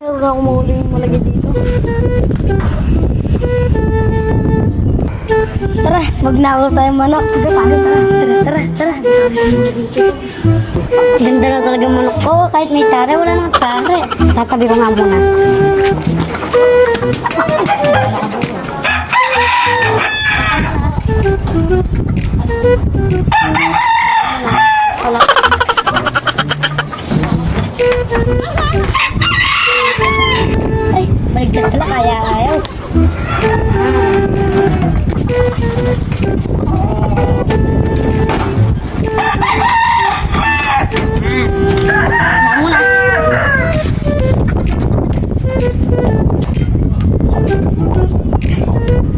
Wala akong mahuli yung malagay dito. Tara, magnakaw tayong manok. Tara. Ganda na talaga manok ko. Kahit may tare, wala namang tare. Tatabi ko nga muna. Ay, baligtad pala, kaya ayaw. Muna.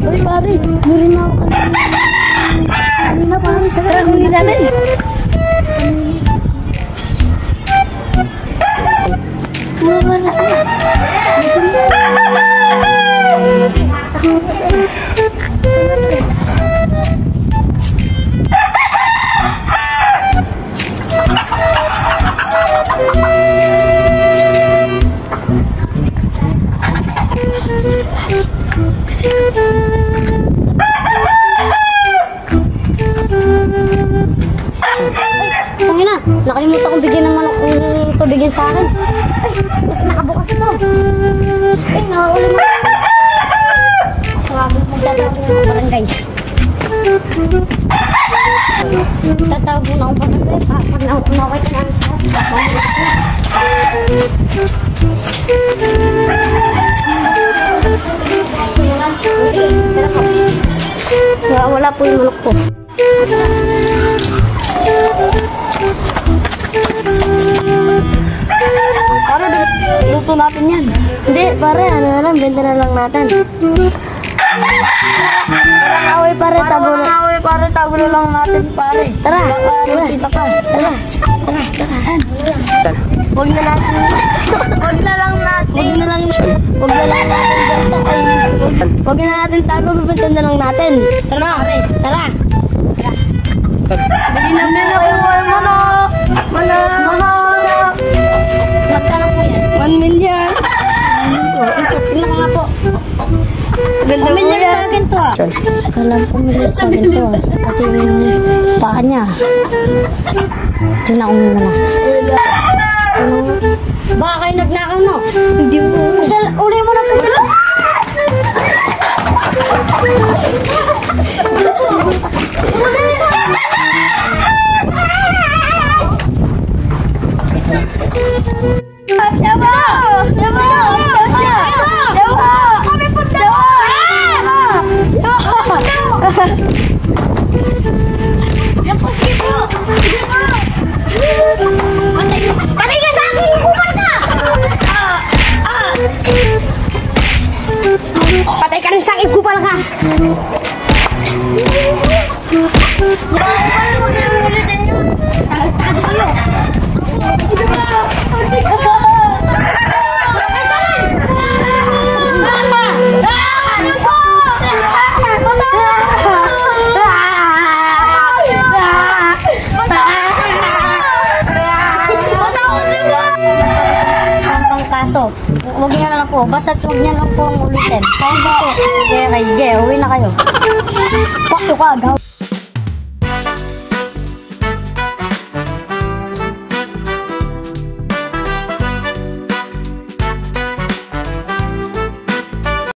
Uy, pare, muli na ako. Muli na, pare. Tara, muli natin. Mula na. Tangina, nakalimutan kong bigyan ng manok ito bigyan sa akin. Ay, nakabukas ito. Ay, nakaulit mo. Magtatawag na akong barangay. Tatawag na akong barangay. Pag naway ka namin sa akin. Wala po yung manok ko. Pare, luto natin yan. Hindi, pare, ano na lang, benta na lang natin. Away, pare, tago na lang natin, pare. Tara. Huwag na lang natin tago, bibenta na lang natin. Tara, pare, tara. Bili namin ako yung manok. Magkano po yan? 1 million. Tingnan ko nga po. Ganda po yan. Sa akin to ah. Kala ko million sa akin to ah. Pati yung paa niya. Tingnan ko muna. Baka kayo nagnakaw no? Hindi po. Uli mo na po sila. Patay ka sa akin! Kumal ka! Patay ka rin sa akin! Kupal ka! Huwag na ulitin yun! Tagad kayo! Kaso, huwag niya na lang po. Basta huwag niya lang po ang ulitin. Kaya po. Kaya kayo. Uwi na kayo. Pakyo ka.